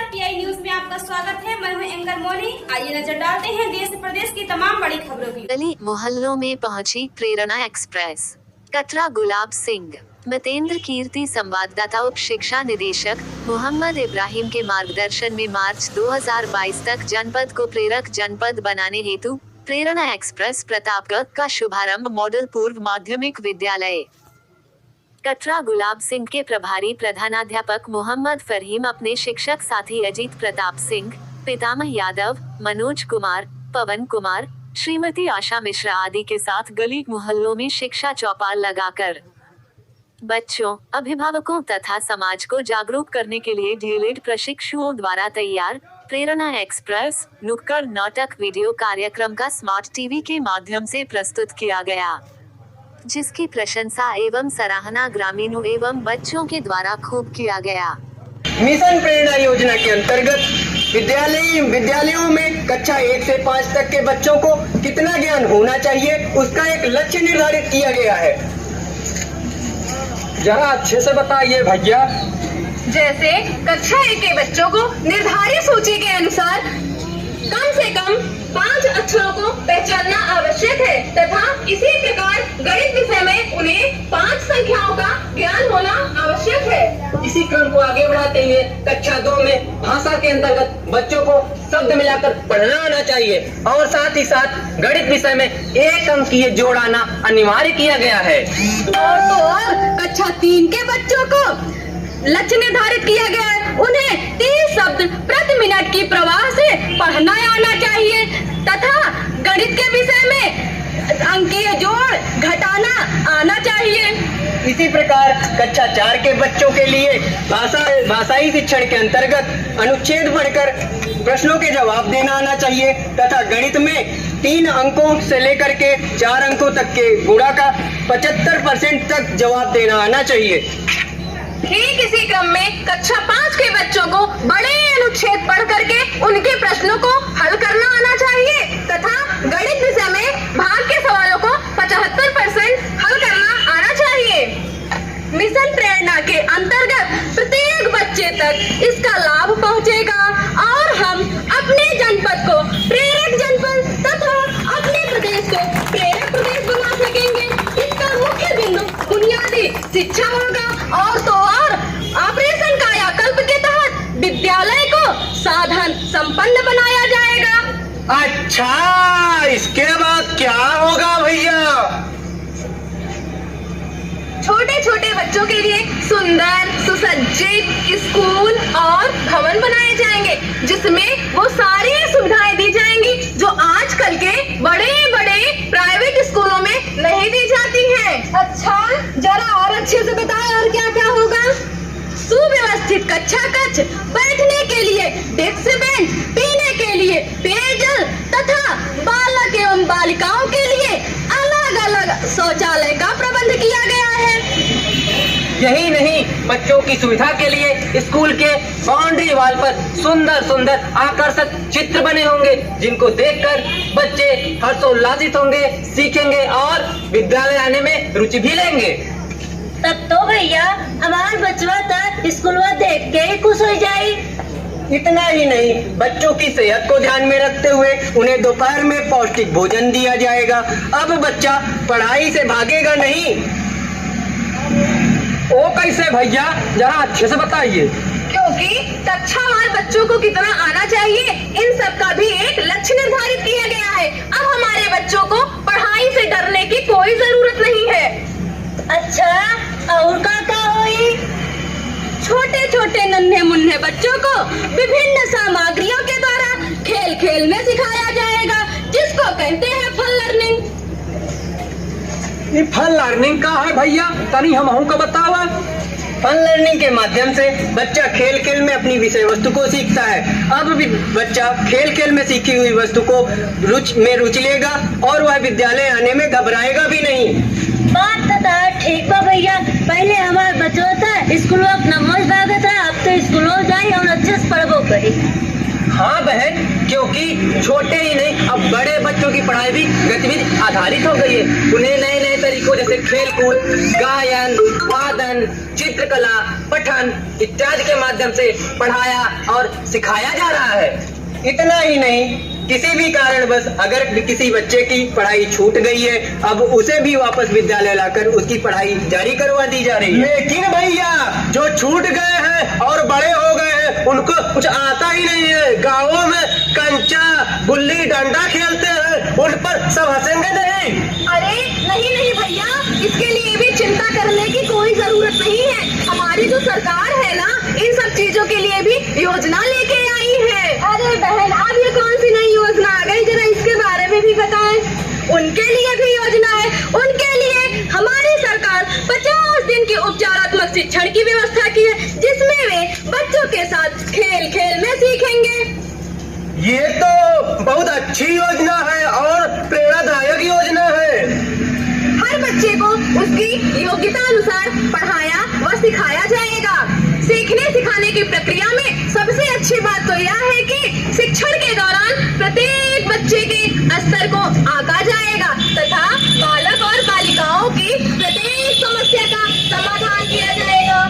Pi news में आपका स्वागत है। मैं हूं एंकर मोनी। आइए नजर डालते हैं देश प्रदेश की तमाम बड़ी खबरों की। गली मोहल्लों में पहुंची प्रेरणा एक्सप्रेस। कटरा गुलाब सिंह मितेंद्र कीर्ति संवाददाता उप शिक्षा निदेशक मोहम्मद इब्राहिम के मार्गदर्शन में मार्च 2022 तक जनपद को प्रेरक जनपद बनाने हेतु प्रेरणा एक्सप्रेस प्रतापगढ़ का शुभारंभ मॉडल पूर्व माध्यमिक विद्यालय कटरा गुलाब सिंह के प्रभारी प्रधानाध्यापक मोहम्मद फरहीम अपने शिक्षक साथी अजीत प्रताप सिंह, पितामह यादव, मनोज कुमार, पवन कुमार, श्रीमती आशा मिश्रा आदि के साथ गली मोहल्लों में शिक्षा चौपाल लगाकर बच्चों, अभिभावकों तथा समाज को जागरूक करने के लिए डीएलएड प्रशिक्षुओं द्वारा तैयार प्रेरणा एक्सप्रेस नुक्कड़ नाटक वीडियो कार्यक्रम का स्मार्ट टीवी के माध्यम से प्रस्तुत किया गया, जिसकी प्रशंसा एवं सराहना ग्रामीणों एवं बच्चों के द्वारा खूब किया गया। मिशन प्रेरणा योजना के अंतर्गत विद्यालयों में कक्षा 1 से 5 तक के बच्चों को कितना ज्ञान होना चाहिए, उसका एक लक्ष्य निर्धारित किया गया है। जरा अच्छे से बताइए भैया। जैसे कक्षा 1 के बच्चों को निर्धारित सूची के अनुसार कम से कम 5 अक्षरों को पहचानना आवश्यक है तथा इसी प्रकार गणित विषय में उन्हें 5 संख्याओं का ज्ञान होना आवश्यक है। इसी क्रम को आगे बढ़ाते हुए कक्षा 2 में भाषा के अंतर्गत बच्चों को शब्द मिलाकर पढ़ना आना चाहिए और साथ ही साथ गणित विषय में 1 अंकीय जोड़ आना अनिवार्य किया गया है। और कक्षा 3 के बच्चों को लक्ष्य निर्धारित किया गया है, उन्हें 30 शब्द प्रति मिनट की प्रवाह से पढ़ना आना चाहिए तथा गणित के विषय में अंकीय जोड़ घटाना आना चाहिए। इसी प्रकार कक्षा 4 के बच्चों के लिए भाषाई शिक्षण के अंतर्गत अनुच्छेद पढ़कर प्रश्नों के जवाब देना आना चाहिए तथा गणित में 3 अंकों से लेकर के 4 अंकों तक के गुणा का 75% तक जवाब देना आना चाहिए। ठीक इसी क्रम में कक्षा 5 के बच्चों को बड़े अनुच्छेद पढ़ करके उनके प्रश्नों को हल करना आना चाहिए तथा गणित विषय में भाग के सवालों को 75% हल करना आना चाहिए। मिशन प्रेरणा के अंतर्गत प्रत्येक बच्चे तक इसका लाभ पहुंचेगा और हम अपने जनपद को प्रेरक जनपद तथा अपने प्रदेश को प्रेरक प्रदेश बना सकेंगे। इसका मुख्य बिंदु बुनियादी शिक्षा होगा और तो और ऑपरेशन कायाकल्प के तहत विद्यालय को साधन संपन्न बनाया जाएगा। अच्छा, इसके बाद क्या होगा भैया? छोटे छोटे बच्चों के लिए सुंदर सुसज्जित स्कूल और भवन बनाए जाएंगे जिसमें वो सारी सुविधाएं दी जाएंगी जो आजकल के बड़े बड़े प्राइवेट स्कूलों में नहीं दी जाती हैं। अच्छा, जरा और अच्छे से बताएं और क्या क्या होगा। सुव्यवस्थित कक्षा कक्ष, बैठने के लिए डेस्क बेंच, पीने के लिए पेयजल तथा बालक एवं बालिकाओं के लिए अलग अलग शौचालय का प्रबंध किया गया है। यही नहीं, बच्चों की सुविधा के लिए स्कूल के बाउंड्री वॉल पर सुंदर सुंदर आकर्षक चित्र बने होंगे जिनको देखकर बच्चे हर्षोल्लासित होंगे, सीखेंगे और विद्यालय आने में रुचि भी लेंगे। तब तो भैया हमारे बचवा तो स्कूलवा देख के ही खुश हो जाए। इतना ही नहीं, बच्चों की सेहत को ध्यान में रखते हुए उन्हें दोपहर में पौष्टिक भोजन दिया जाएगा। अब बच्चा पढ़ाई से भागेगा नहीं। ओ कैसे भैया, जरा अच्छे से बताइए। क्योंकि कक्षावार बच्चों को कितना आना चाहिए, इन सब का भी एक लक्ष्य निर्धारित किया गया है। अब हमारे बच्चों को पढ़ाई से डरने की कोई जरूरत नहीं है। अच्छा, और क्या होई? छोटे छोटे नन्हे मुन्ने बच्चों को विभिन्न सामग्रियों के द्वारा खेल खेल में सिखाया जाएगा जिसको कहते हैं फन लर्निंग। ये फन लर्निंग का है भैया, तनी हमहू को बतावा। फन लर्निंग के माध्यम से बच्चा खेल खेल में अपनी विषय वस्तु को सीखता है। अब भी बच्चा खेल खेल में सीखी हुई वस्तु को रुचि लेगा और वह विद्यालय आने में घबराएगा भी नहीं। बात तो ठीक बा भैया, पहले हमारे बच्चों था स्कूल अपना मौज भागा था, अब तो स्कूलों जाए और अच्छे से पढ़बो करी। हाँ बहन, क्योंकि छोटे ही नहीं अब बड़े बच्चों की पढ़ाई भी गतिविधि आधारित हो गई है। उन्हें नए नए तरीकों जैसे खेलकूद, गायन, वादन, चित्रकला, पठन इत्यादि के माध्यम से पढ़ाया और सिखाया जा रहा है। इतना ही नहीं, किसी भी कारणवश अगर किसी बच्चे की पढ़ाई छूट गई है, अब उसे भी वापस विद्यालय लाकर उसकी पढ़ाई जारी करवा दी जा रही है। लेकिन भैया, जो छूट गए हैं और बड़े हो गए हैं उनको कुछ आता ही नहीं है। गाँवों में कंचा, गुल्ली डंडा खेलते हैं, उन पर सब हंसेंगे नहीं। अरे नहीं नहीं भैया, इसके लिए भी चिंता करने की कोई जरूरत नहीं है। हमारी जो सरकार है ना, इन सब चीजों के लिए भी योजना लेके आई है। अरे बहन, अब ये कौन सी नई योजना आ गई, जरा इसके बारे में भी बताएं। उनके लिए भी योजना है। उनके लिए हमारी सरकार 50 दिन के उपचारात्मक शिक्षण की व्यवस्था की है, जिसमें वे बच्चों के साथ खेल खेल में सीखेंगे। ये तो बहुत अच्छी योजना है और प्रेरणादायक योजना है। हर बच्चे को उसकी योग्यता अनुसार पढ़ाया व सिखाया जाएगा। सीखने सिखाने की प्रक्रिया में सबसे अच्छी बात तो यह है कि शिक्षण के दौरान प्रत्येक बच्चे के स्तर को आंका जाएगा तथा बालक और बालिकाओं की प्रत्येक समस्या का समाधान किया जाएगा।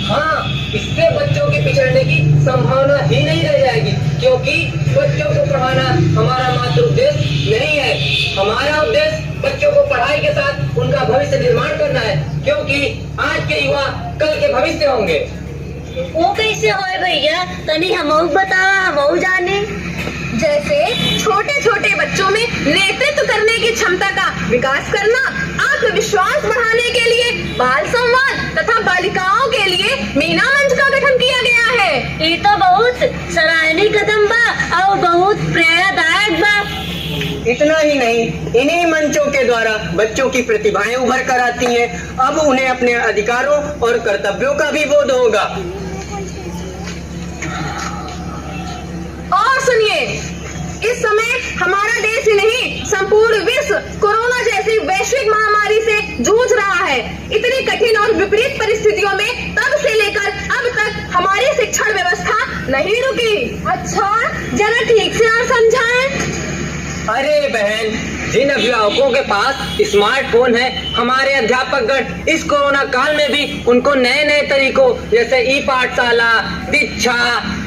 हाँ, इससे बच्चों के पिछड़ने की संभावना ही नहीं रह जाएगी, क्योंकि बच्चों को पढ़ाना हमारा मात्र उद्देश्य नहीं है। हमारा उद्देश्य बच्चों को पढ़ाई के साथ उनका भविष्य निर्माण करना है, क्योंकि आज के युवा कल के भविष्य होंगे। वो कैसे होए भैया, तनी हमहू बतावा, हमहू जाने। जैसे छोटे छोटे बच्चों में नेतृत्व करने की क्षमता का विकास करना, आत्मविश्वास बढ़ाने के लिए बाल संवाद तथा बालिकाओं के लिए मीना मंच का गठन किया गया है। ये तो बहुत सराहनीय कदम बा और बहुत प्रेरणादायक बा। इतना ही नहीं, इन्हीं मंचों के द्वारा बच्चों की प्रतिभाएं उभर कर आती हैं। अब उन्हें अपने अधिकारों और कर्तव्यों का भी बोध होगा। और सुनिए, इस समय हमारा देश ही नहीं संपूर्ण विश्व कोरोना जैसी वैश्विक महामारी से जूझ रहा है। इतनी कठिन और विपरीत परिस्थितियों में तब से लेकर अब तक हमारी शिक्षण व्यवस्था नहीं रुकी। अच्छा, जरा ठीक से और समझाएं। अरे बहन, जिन अभिभावकों के पास स्मार्टफोन है, हमारे अध्यापकगण इस कोरोना काल में भी उनको नए नए तरीकों जैसे ई पाठशाला, दीक्षा,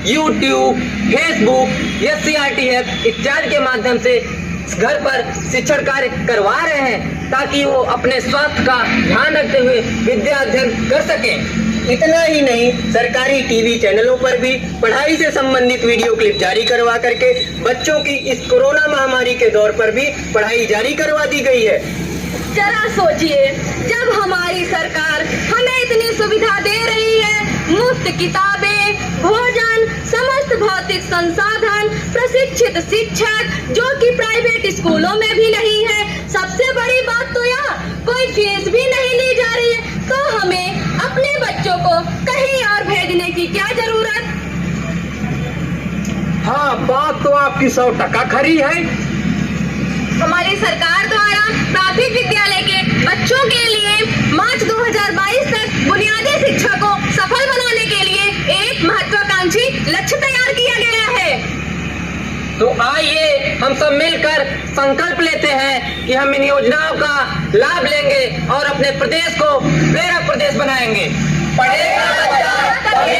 यूट्यूब, फेसबुक, SCRT इत्यादि के माध्यम से घर पर शिक्षण कार्य करवा रहे हैं, ताकि वो अपने स्वास्थ्य का ध्यान रखते हुए विद्या अध्ययन कर सकें। इतना ही नहीं, सरकारी टीवी चैनलों पर भी पढ़ाई से संबंधित वीडियो क्लिप जारी करवा करके बच्चों की इस कोरोना महामारी के दौर पर भी पढ़ाई जारी करवा दी गई है। जरा सोचिए, जब हमारी सरकार हमें इतनी सुविधा दे रही है, मुफ्त किताबें, भोजन, समस्त भौतिक संसाधन, प्रशिक्षित शिक्षक जो कि प्राइवेट स्कूलों में भी नहीं है, सबसे बड़ी बात तो यह कोई फीस भी नहीं ली जा रही है, तो हमें अपने बच्चों को कहीं और भेजने की क्या जरूरत। हाँ, बात तो आपकी 100% खरी है। हमारी सरकार द्वारा प्राथमिक विद्यालय के बच्चों के लिए मार्च 2022 तक बुनियादी शिक्षा को सफल बनाने के लिए एक महत्वाकांक्षी लक्ष्य तैयार किया गया है। तो आइए हम सब मिलकर संकल्प लेते हैं कि हम इन योजनाओं का लाभ लेंगे और अपने प्रदेश को प्रेरक प्रदेश बनाएंगे। पढ़ेगा बच्चा तभी